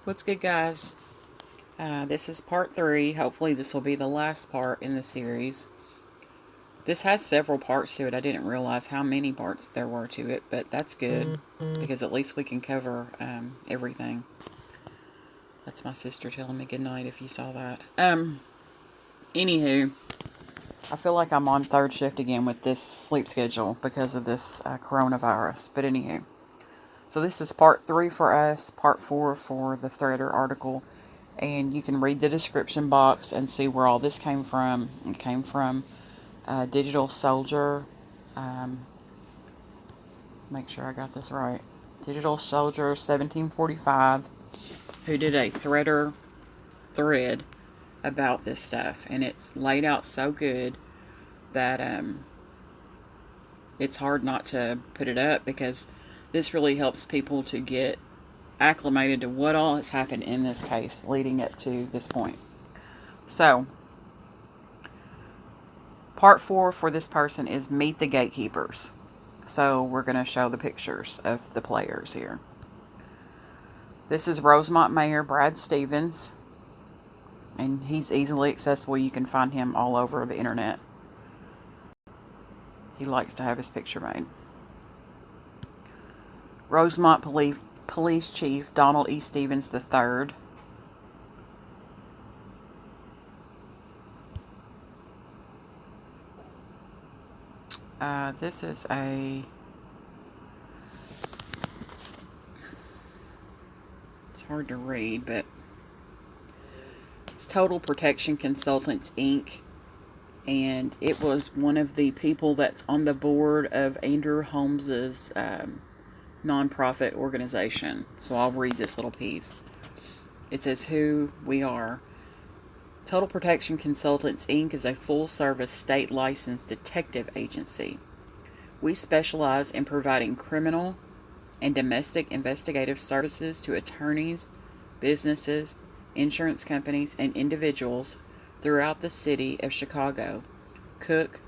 What's good, guys? This is part 3. Hopefully this will be the last part in the series. This has several parts to it. I didn't realize how many parts there were to it, but that's good because at least we can cover everything. That's my sister telling me goodnight if you saw that. Anywho, I feel like I'm on third shift again with this sleep schedule because of this coronavirus. But anywho, so this is part 3 for us, part 4 for the Threader article. And you can read the description box and see where all this came from. It came from Digital Soldier. Make sure I got this right. Digital Soldier 1745, who did a Threader thread about this stuff. And it's laid out so good that it's hard not to put it up because this really helps people to get acclimated to what all has happened in this case leading up to this point. So, part 4 for this person is Meet the Gatekeepers. So, we're going to show the pictures of the players here. This is Rosemont Mayor Brad Stevens, and he's easily accessible. You can find him all over the internet. He likes to have his picture made. Rosemont Police Chief Donald E. Stevens III. This is it's hard to read, but it's Total Protection Consultants, Inc. And it was one of the people that's on the board of Andrew Holmes's nonprofit organization. So I'll read this little piece. It says who we are. Total Protection Consultants, Inc. is a full-service state-licensed detective agency. We specialize in providing criminal and domestic investigative services to attorneys, businesses, insurance companies, and individuals throughout the city of Chicago, Cook,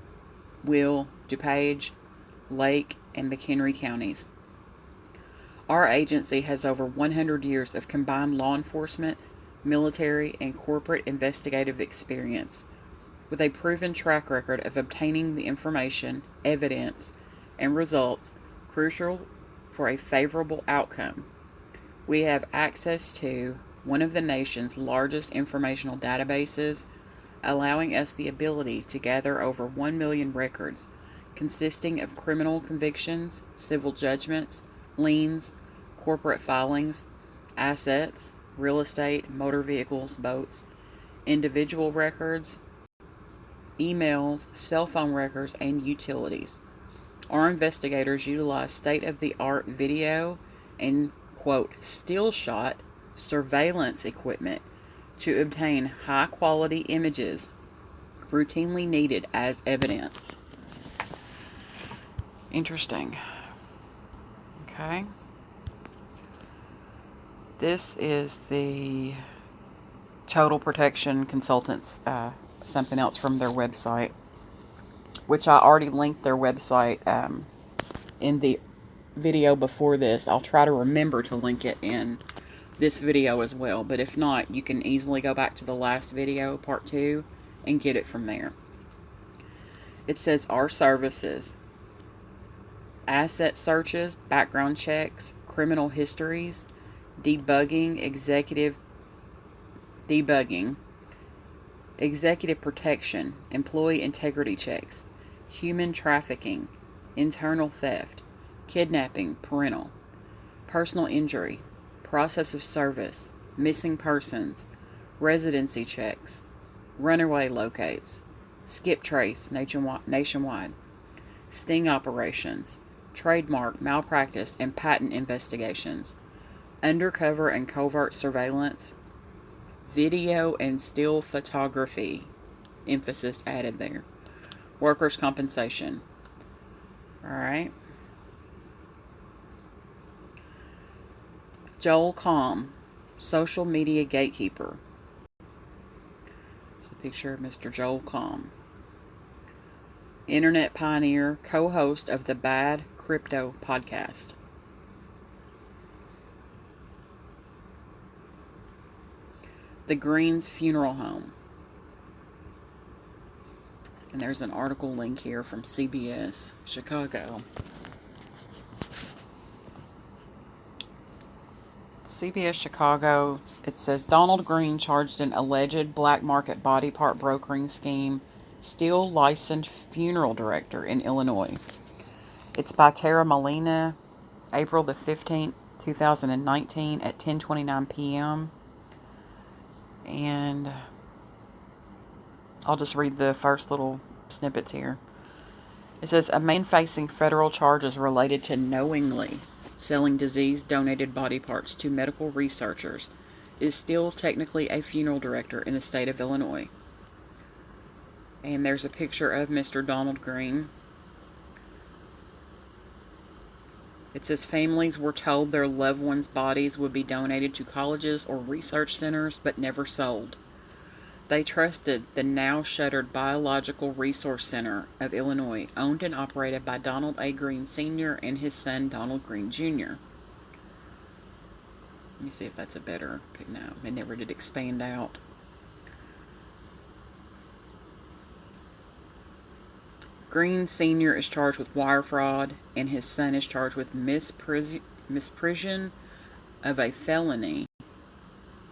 Will, DuPage, Lake, and McHenry counties. Our agency has over 100 years of combined law enforcement, military, and corporate investigative experience, with a proven track record of obtaining the information, evidence, and results crucial for a favorable outcome. We have access to one of the nation's largest informational databases, allowing us the ability to gather over 1 million records consisting of criminal convictions, civil judgments, liens, corporate filings, assets, real estate, motor vehicles, boats, individual records, emails, cell phone records, and utilities. Our investigators utilize state-of-the-art video and, quote, still shot surveillance equipment to obtain high-quality images routinely needed as evidence. Interesting. Okay. This is the Total Protection Consultants, something else from their website, which I already linked their website in the video before this. I'll try to remember to link it in this video as well, but if not, you can easily go back to the last video, part 2, and get it from there. It says our services: asset searches, background checks, criminal histories, debugging, executive protection, employee integrity checks, human trafficking, internal theft, kidnapping, parental, personal injury, process of service, missing persons, residency checks, runaway locates, skip trace nationwide, sting operations, trademark malpractice and patent investigations, undercover and covert surveillance, video and still photography, emphasis added there, workers' compensation. Alright. Joel Comm, social media gatekeeper. It's a picture of Mr. Joel Comm. Internet pioneer, co-host of the Bad Crypto podcast. the Greens Funeral Home. And there's an article link here from CBS Chicago. CBS Chicago, it says Donald Green charged in alleged black market body part brokering scheme, still licensed funeral director in Illinois. It's by Tara Molina, April the 15th, 2019 at 10:29 p.m. And I'll just read the first little snippets here. It says, a man facing federal charges related to knowingly selling disease donated body parts to medical researchers is still technically a funeral director in the state of Illinois. And there's a picture of Mr. Donald Green. It says families were told their loved ones' bodies would be donated to colleges or research centers, but never sold. They trusted the now shuttered Biological Resource Center of Illinois, owned and operated by Donald A. Green Sr. and his son Donald Green Jr. Let me see if that's a better pick. No, it never did expand out. Green Sr. is charged with wire fraud, and his son is charged with misprision of a felony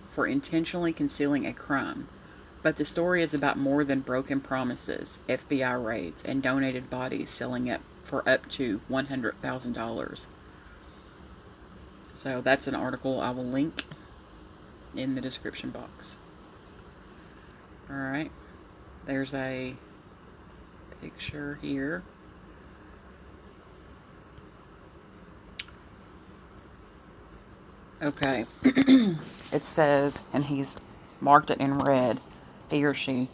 for intentionally concealing a crime. But the story is about more than broken promises, FBI raids, and donated bodies selling for up to $100,000. So that's an article I will link in the description box. Alright, there's a picture here. Okay, it says, and he's marked it in red, he or she,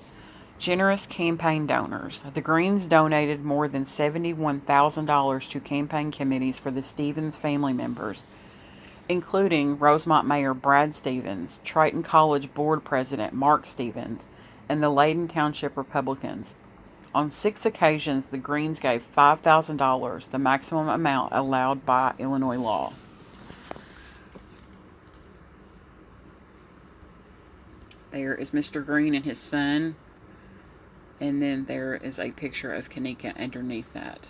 generous campaign donors. The Greens donated more than $71,000 to campaign committees for the Stevens family members, including Rosemont Mayor Brad Stevens, Triton College Board President Mark Stevens, and the Layton Township Republicans. On 6 occasions, the Greens gave $5,000, the maximum amount allowed by Illinois law. There is Mr. Green and his son. And then there is a picture of Kanika underneath that.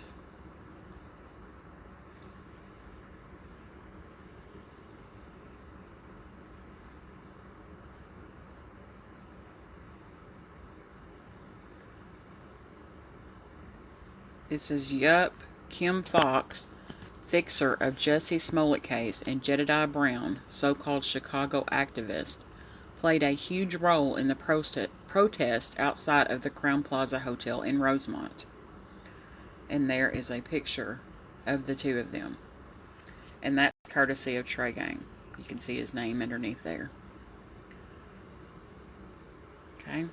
It says, yup, Kim Fox, fixer of Jussie Smollett case, and Jedediah Brown, so-called Chicago activist, played a huge role in the protest outside of the Crowne Plaza Hotel in Rosemont. And there is a picture of the two of them. And that's courtesy of Trey Gang. You can see his name underneath there. Okay.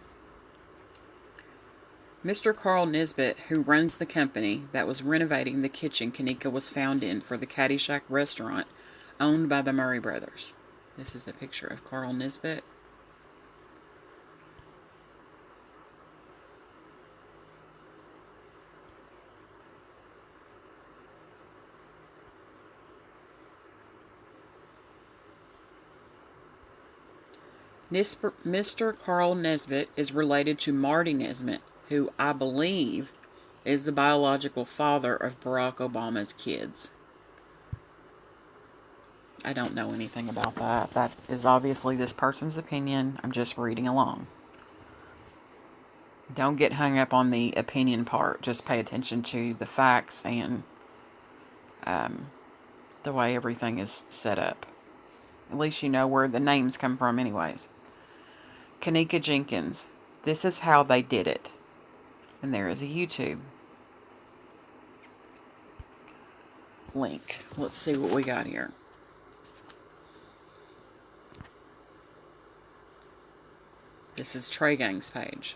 Mr. Carl Nisbet, who runs the company that was renovating the kitchen Kanika was found in for the Caddyshack restaurant owned by the Murray brothers. This is a picture of Carl Nisbet. Mr. Carl Nisbet is related to Marty Nisbet, who I believe is the biological father of Barack Obama's kids. I don't know anything about that. That is obviously this person's opinion. I'm just reading along. Don't get hung up on the opinion part. Just pay attention to the facts and the way everything is set up. At least you know where the names come from anyways. Kanika Jenkins. This is how they did it. And there is a YouTube link. Let's see what we got here. This is Trey Gang's page.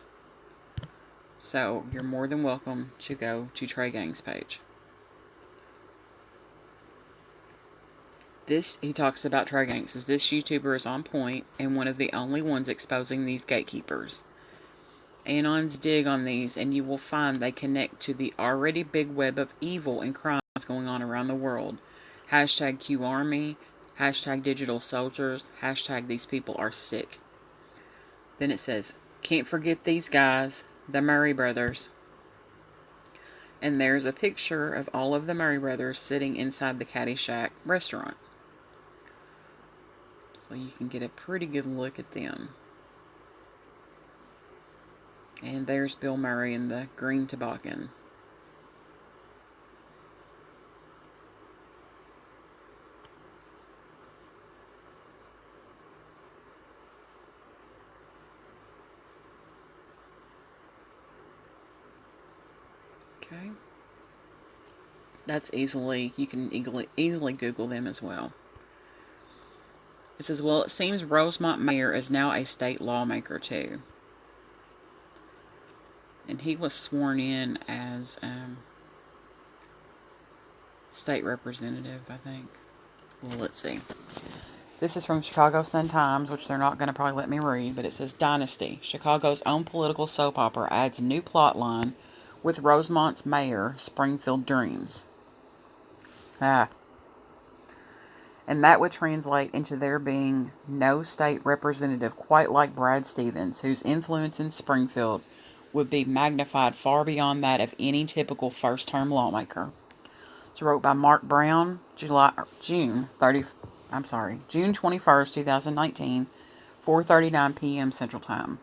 So you're more than welcome to go to Trey Gang's page. He talks about Trey Gang. Says this YouTuber is on point and one of the only ones exposing these gatekeepers. Anon's dig on these, and you will find they connect to the already big web of evil and crimes going on around the world. Hashtag QArmy, hashtag digital soldiers, hashtag these people are sick. Then it says, can't forget these guys, the Murray brothers. And there's a picture of all of the Murray brothers sitting inside the Caddyshack restaurant. So you can get a pretty good look at them. And there's Bill Murray in the green toboggan. Okay. That's you can easily Google them as well. It says, well, it seems Rosemont Mayer is now a state lawmaker too. And he was sworn in as state representative, I think. Well, let's see. This is from Chicago Sun-Times, which they're not going to probably let me read, but it says, Dynasty, Chicago's own political soap opera, adds new plot line with Rosemont's mayor, Springfield Dreams. And that would translate into there being no state representative quite like Brad Stevens, whose influence in Springfield would be magnified far beyond that of any typical first-term lawmaker. It's wrote by Mark Brown, June 21st, 2019, 4:39 p.m. Central Time.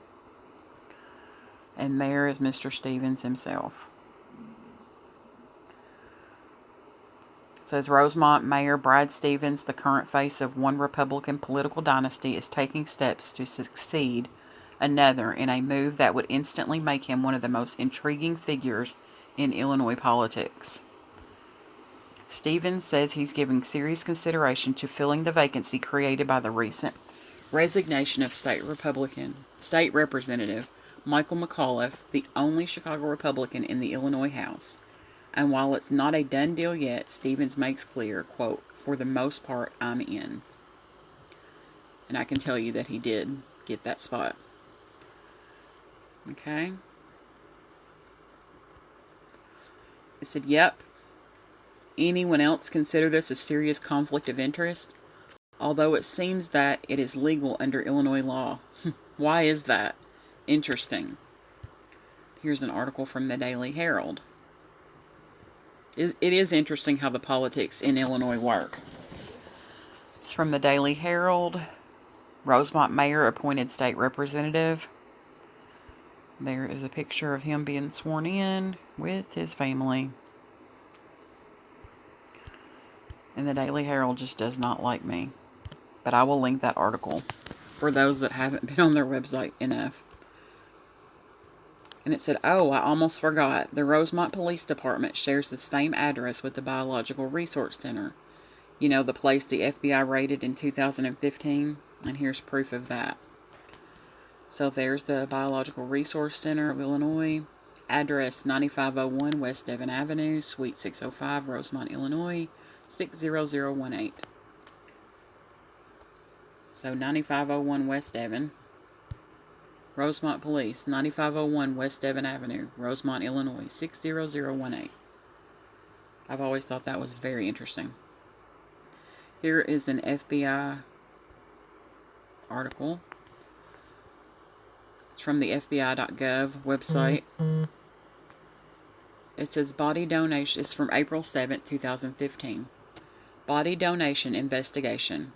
And there is Mr. Stevens himself. It says Rosemont Mayor Brad Stevens, the current face of one Republican political dynasty, is taking steps to succeed another in a move that would instantly make him one of the most intriguing figures in Illinois politics. Stevens says he's giving serious consideration to filling the vacancy created by the recent resignation of State Representative Michael McAuliffe, the only Chicago Republican in the Illinois House. And while it's not a done deal yet, Stevens makes clear, quote, for the most part, I'm in. And I can tell you that he did get that spot. Okay. It said, yep. Anyone else consider this a serious conflict of interest? Although it seems that it is legal under Illinois law. Why is that? Interesting. Here's an article from the Daily Herald. It is interesting how the politics in Illinois work. It's from the Daily Herald. Rosemont Mayor appointed state representative. There is a picture of him being sworn in with his family. And the Daily Herald just does not like me. But I will link that article for those that haven't been on their website enough. And it said, oh, I almost forgot. The Rosemont Police Department shares the same address with the Biological Resource Center. You know, the place the FBI raided in 2015? And here's proof of that. So there's the Biological Resource Center of Illinois. Address 9501 West Devon Avenue, Suite 605, Rosemont, Illinois, 60018. So 9501 West Devon. Rosemont Police, 9501 West Devon Avenue, Rosemont, Illinois, 60018. I've always thought that was very interesting. Here is an FBI article. It's from the FBI.gov website. It says body donation. It's from April 7th, 2015. Body donation investigation.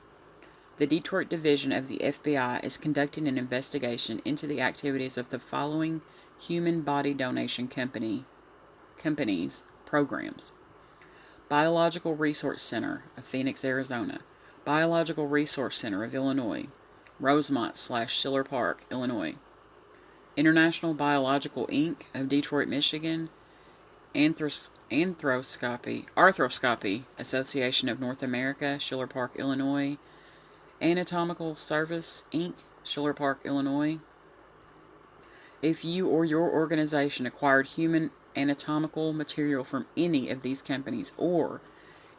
The Detroit Division of the FBI is conducting an investigation into the activities of the following human body donation companies' programs. Biological Resource Center of Phoenix, Arizona. Biological Resource Center of Illinois. Rosemont/Schiller Park, Illinois. International Biological Inc. of Detroit, Michigan. Arthroscopy Association of North America, Schiller Park, Illinois. Anatomical Service, Inc., Schiller Park, Illinois. If you or your organization acquired human anatomical material from any of these companies, or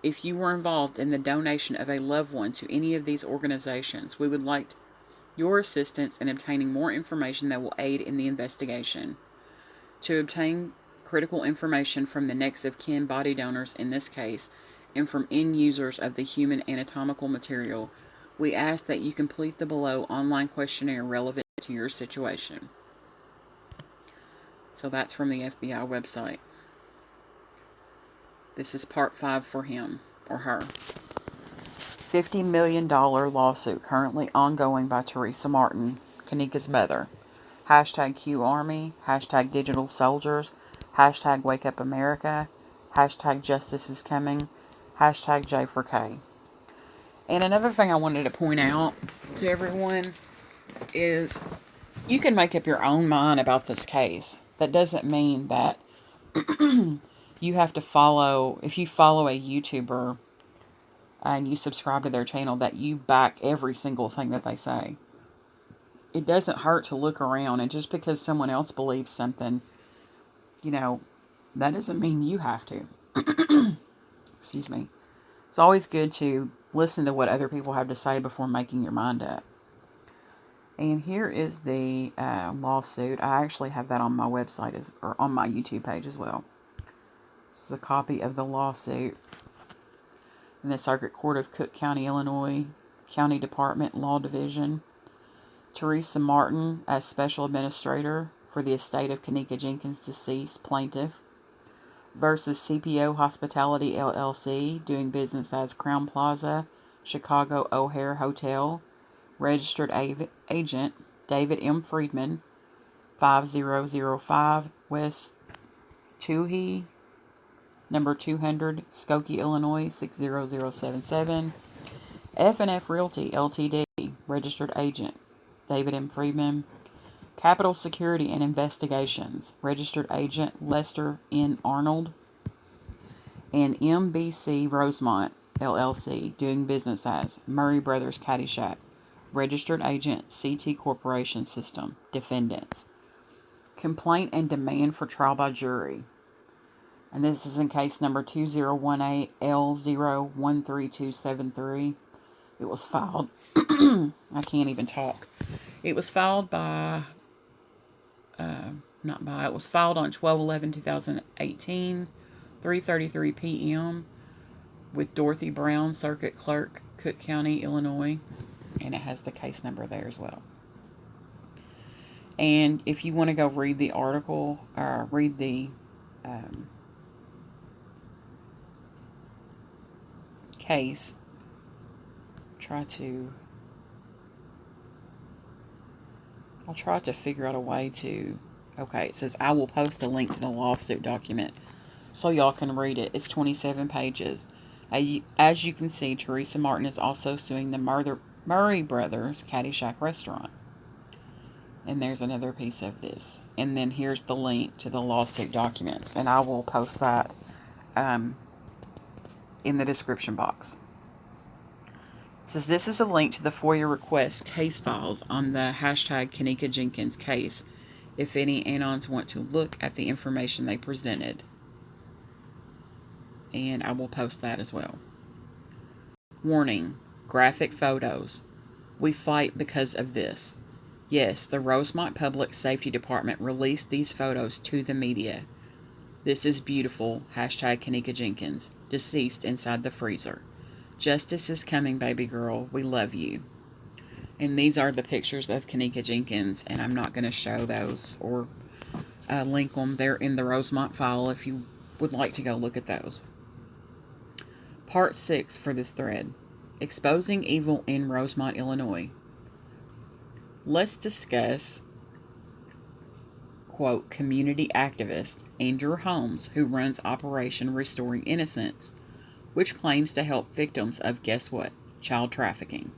if you were involved in the donation of a loved one to any of these organizations, we would like your assistance in obtaining more information that will aid in the investigation. To obtain critical information from the next of kin body donors in this case, and from end users of the human anatomical material, we ask that you complete the below online questionnaire relevant to to your situation. So that's from the FBI website. This is part 5 for him or her. $50 million lawsuit currently ongoing by Teresa Martin, Kanika's mother. Hashtag Q Army, hashtag Digital Soldiers, hashtag Wake Up America, hashtag Justice is Coming, hashtag J4K. And another thing I wanted to point out to everyone is you can make up your own mind about this case. That doesn't mean that you have to follow, if you follow a YouTuber and you subscribe to their channel, that you back every single thing that they say. It doesn't hurt to look around, and just because someone else believes something, that doesn't mean you have to. Excuse me. It's always good to listen to what other people have to say before making your mind up. And here is the lawsuit. I actually have that on my website, or on my YouTube page as well. This is a copy of the lawsuit in the Circuit Court of Cook County, Illinois, County Department Law Division. Teresa Martin, as Special Administrator for the estate of Kanika Jenkins, deceased plaintiff, versus CPO Hospitality LLC, doing business as Crown Plaza, Chicago O'Hare Hotel, registered agent David M. Friedman, 5005 West Toohey, number 200, Skokie, Illinois, 60077. F&F Realty Ltd, registered agent David M. Friedman. Capital Security and Investigations, registered agent Lester N. Arnold. And MBC Rosemont LLC, doing business as Murray Brothers Caddyshack, registered agent CT Corporation System, defendants. Complaint and demand for trial by jury. And this is in case number 2018L013273. It was filed, I can't even talk. It was filed by, it was filed on 12/11/2018, 3:33 p.m. with Dorothy Brown, Circuit Clerk, Cook County, Illinois. And it has the case number there as well. And if you want to go read the article, or read the case, I'll try to figure out a way to, okay, it says I will post a link to the lawsuit document so y'all can read it. It's 27 pages. As you can see, Teresa Martin is also suing the Murray Brothers Caddyshack Restaurant. And there's another piece of this. And then here's the link to the lawsuit documents. And I will post that in the description box. It says this is a link to the FOIA request case files on the hashtag Kanika Jenkins case if any Anons want to look at the information they presented. And I will post that as well. Warning, graphic photos. We fight because of this. Yes, the Rosemont Public Safety Department released these photos to the media. This is beautiful, hashtag Kanika Jenkins, deceased inside the freezer. Justice is coming, baby girl. We love you. And these are the pictures of Kanika Jenkins, and I'm not going to show those or link them. They're in the Rosemont file if you would like to go look at those. Part 6 for this thread. Exposing evil in Rosemont, Illinois. Let's discuss, quote, community activist Andrew Holmes, who runs Operation Restoring Innocence, which claims to help victims of, guess what, child trafficking.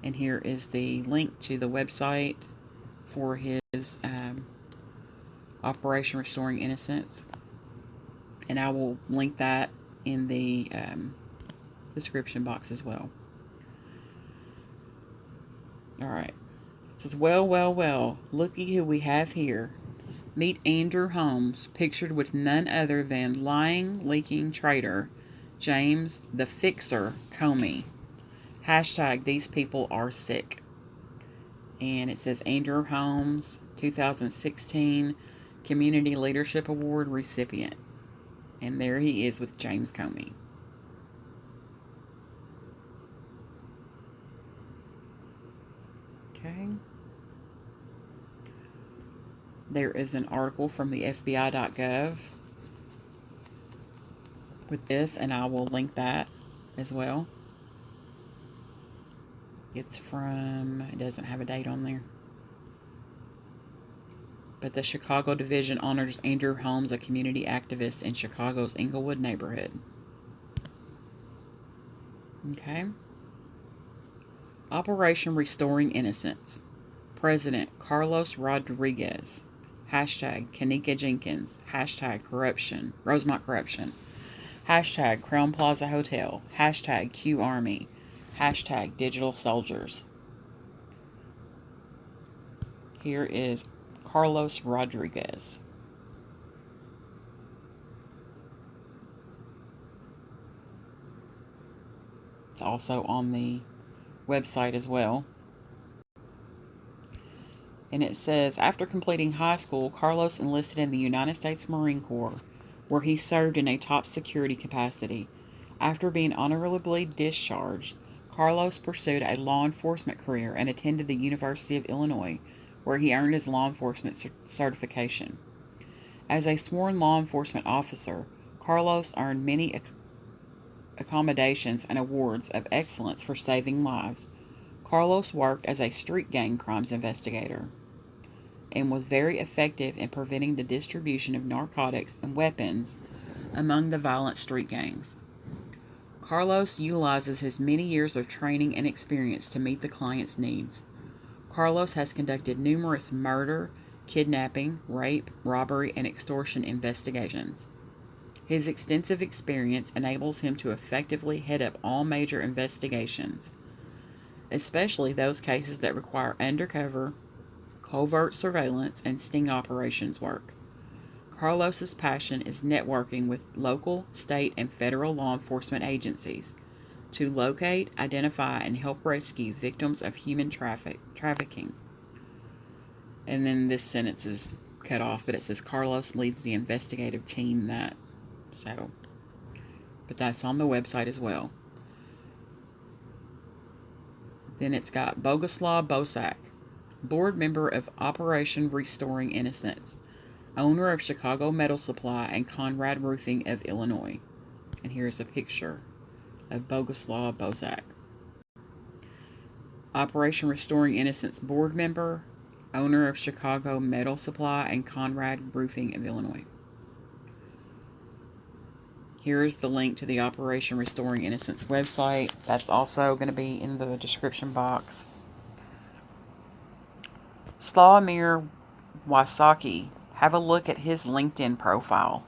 And here is the link to the website for his Operation Restoring Innocence. And I will link that in the description box as well. Alright. It says, well, looky who we have here. Meet Andrew Holmes, pictured with none other than lying, leaking traitor James the Fixer Comey. Hashtag these people are sick. And it says Andrew Holmes, 2016 Community Leadership Award recipient. And there he is with James Comey. Okay. There is an article from the FBI.gov with this, and I will link that as well. It's from, it doesn't have a date on there. But the Chicago Division honors Andrew Holmes, a community activist in Chicago's Englewood neighborhood. Okay. Operation Restoring Innocence. President Carlos Rodriguez. Hashtag Kanika Jenkins. Hashtag corruption. Rosemont corruption. Hashtag Crown Plaza Hotel. Hashtag Q Army. Hashtag Digital Soldiers. Here is Carlos Rodriguez. It's also on the website as well. And it says, after completing high school, Carlos enlisted in the United States Marine Corps, where he served in a top security capacity. After being honorably discharged, Carlos pursued a law enforcement career and attended the University of Illinois, where he earned his law enforcement certification. As a sworn law enforcement officer, Carlos earned many accommodations and awards of excellence for saving lives. Carlos worked as a street gang crimes investigator and was very effective in preventing the distribution of narcotics and weapons among the violent street gangs. Carlos utilizes his many years of training and experience to meet the client's needs. Carlos has conducted numerous murder, kidnapping, rape, robbery, and extortion investigations. His extensive experience enables him to effectively head up all major investigations, especially those cases that require undercover, covert surveillance, and sting operations work. Carlos's passion is networking with local, state, and federal law enforcement agencies to locate, identify, and help rescue victims of human trafficking. And then this sentence is cut off, but it says Carlos leads the investigative team that. So, but that's on the website as well. Then it's got Boguslav Bosak, board member of Operation Restoring Innocence, owner of Chicago Metal Supply and Conrad Roofing of Illinois. And here's a picture of Boguslav Bosak. Operation Restoring Innocence board member, owner of Chicago Metal Supply and Conrad Roofing of Illinois. Here is the link to the Operation Restoring Innocence website. That's also going to be in the description box. Slawomir Wasaki. Have a look at his LinkedIn profile.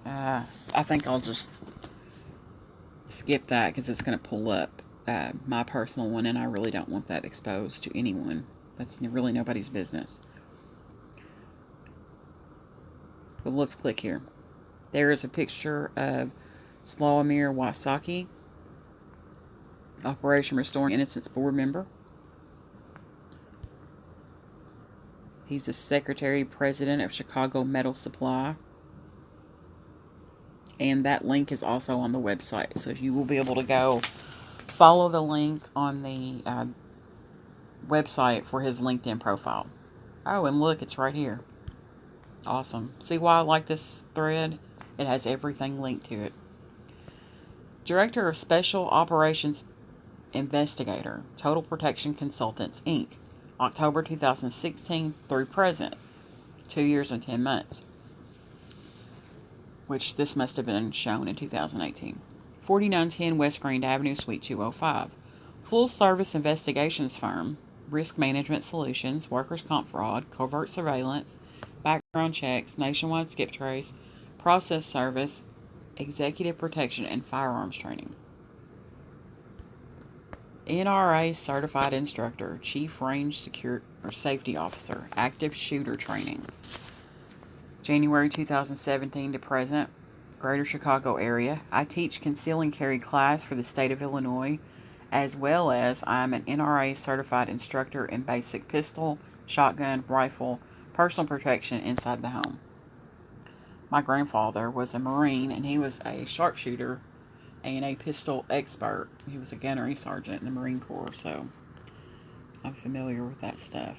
I think I'll just skip that because it's going to pull up my personal one, and I really don't want that exposed to anyone. That's really nobody's business. But let's click here. There is a picture of Slawomir Wasaki, Operation Restoring Innocence board member. He's the secretary president of Chicago Metal Supply. And that link is also on the website. So you will be able to go follow the link on the website for his LinkedIn profile. Oh, and look, it's right here. Awesome. See why I like this thread? It has everything linked to it. Director of Special Operations Investigator, Total Protection Consultants, Inc., October 2016 through present, 2 years and 10 months, which this must have been shown in 2018. 4910 West Grand Avenue, Suite 205. Full service investigations firm, risk management solutions, workers' comp fraud, covert surveillance, background checks, nationwide skip trace, process service, executive protection, and firearms training. NRA Certified Instructor, Chief Range Safety Officer, Active Shooter Training. January 2017 to present, Greater Chicago area. I teach conceal and carry class for the state of Illinois, as well as I am an NRA Certified Instructor in basic pistol, shotgun, rifle, personal protection inside the home. My grandfather was a Marine, and he was a sharpshooter and a pistol expert. He was a gunnery sergeant in the Marine Corps, so I'm familiar with that stuff.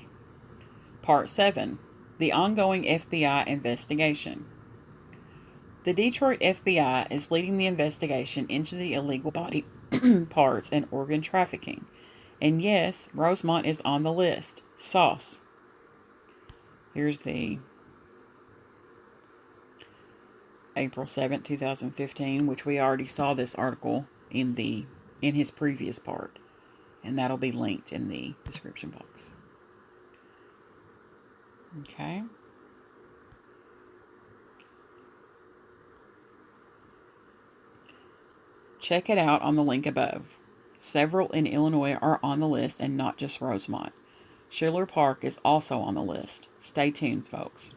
Part 7. The ongoing FBI investigation. The Detroit FBI is leading the investigation into the illegal body parts and organ trafficking. And yes, Rosemont is on the list. Sauce. Here's the April 7th, 2015, which we already saw this article in his previous part. And that'll be linked in the description box. Okay. Check it out on the link above. Several in Illinois are on the list and not just Rosemont. Schiller Park is also on the list. Stay tuned, folks.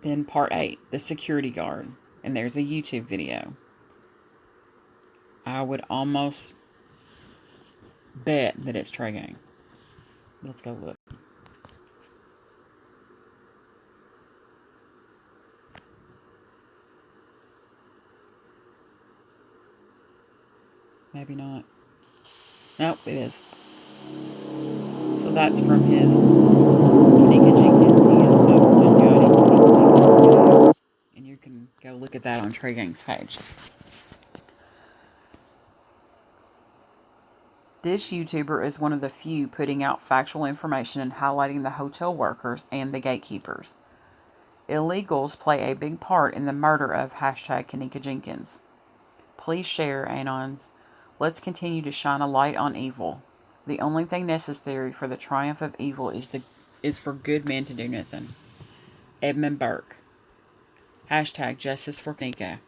Then part 8, the security guard. And there's a YouTube video. I would almost bet that it's Trey Gang. Let's go look. Maybe not. Nope, it is. So that's from his Kenneka Jenkins. He is the one guiding Kenneka Jenkins video. And you can go look at that on Trey Gang's page. This YouTuber is one of the few putting out factual information and highlighting the hotel workers and the gatekeepers. Illegals play a big part in the murder of #Kenneka Jenkins. Please share, Anons. Let's continue to shine a light on evil. The only thing necessary for the triumph of evil is for good men to do nothing. Edmund Burke. #Justice for Kenneka.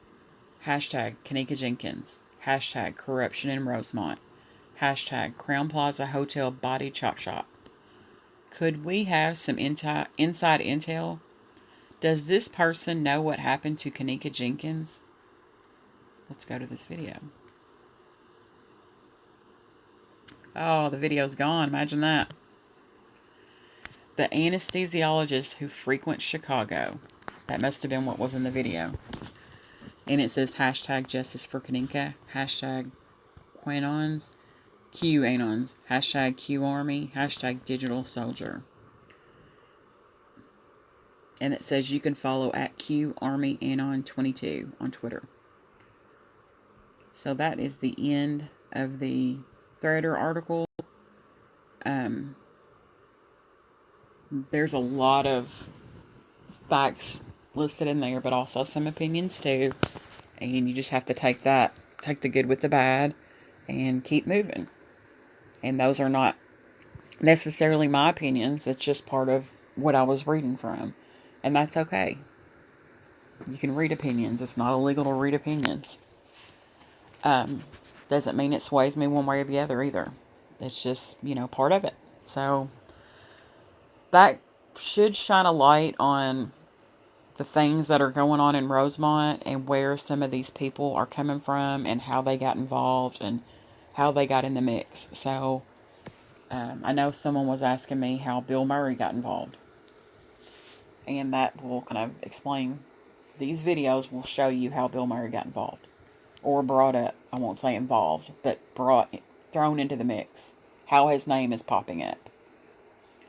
#Kenneka Jenkins. #corruption in Rosemont. #Crown Plaza Hotel Body Chop Shop. Could we have some inside intel? Does this person know what happened to Kenneka Jenkins? Let's go to this video. Oh, the video's gone. Imagine that. The anesthesiologist who frequents Chicago. That must have been what was in the video. And it says #Justice for Kenneka. #QAnons. QAnons. #QArmy. #Digital Soldier. And it says you can follow at QArmyAnon22 on Twitter. So that is the end of the Threader article. There's a lot of facts listed in there, but also some opinions too. And you just have to take the good with the bad, and keep moving. And those are not necessarily my opinions. It's just part of what I was reading from. And that's okay. You can read opinions. It's not illegal to read opinions. Doesn't mean it sways me one way or the other either. It's just, part of it. So that should shine a light on the things that are going on in Rosemont and where some of these people are coming from and how they got involved and how they got in the mix. So I know someone was asking me how Bill Murray got involved. And that will kind of explain. These videos will show you how Bill Murray got involved. Or brought up. I won't say involved, but thrown into the mix. How his name is popping up.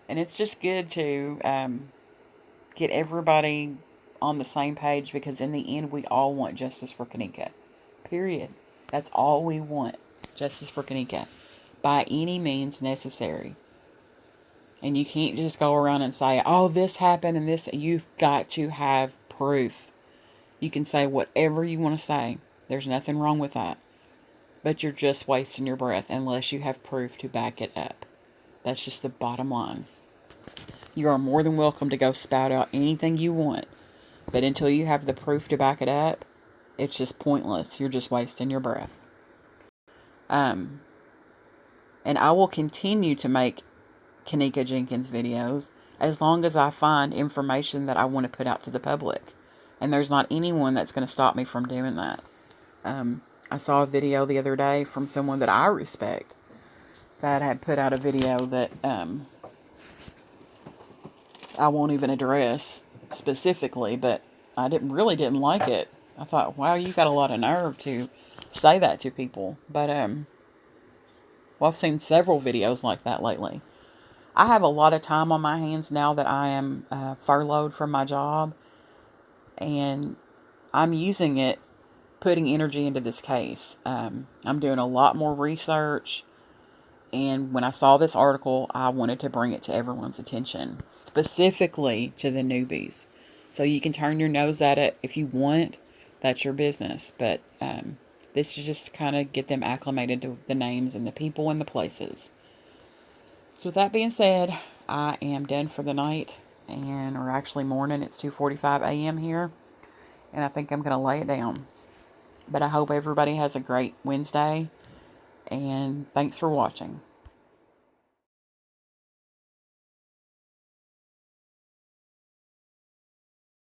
And it's just good to get everybody on the same page, because in the end we all want justice for Kenneka. Period. That's all we want. Justice for Kenneka. By any means necessary. And you can't just go around and say, oh, this happened and this. You've got to have proof. You can say whatever you want to say. There's nothing wrong with that. But you're just wasting your breath unless you have proof to back it up. That's just the bottom line. You are more than welcome to go spout out anything you want. But until you have the proof to back it up, it's just pointless. You're just wasting your breath. And I will continue to make Kenneka Jenkins videos as long as I find information that I want to put out to the public. And there's not anyone that's going to stop me from doing that. I saw a video the other day from someone that I respect that had put out a video that I won't even address specifically, but I didn't like it. I thought, wow, you got a lot of nerve to say that to people. But well, I've seen several videos like that lately. I have a lot of time on my hands now that I am furloughed from my job, and I'm using it, putting energy into this case. I'm doing a lot more research, and when I saw this article, I wanted to bring it to everyone's attention, specifically to the newbies. So you can turn your nose at it if you want. That's your business. But this is just kind of get them acclimated to the names and the people and the places. So with that being said, I am done for the night, and or actually morning. It's 2:45 a.m. here, and I think I'm going to lay it down. But I hope everybody has a great Wednesday, and thanks for watching.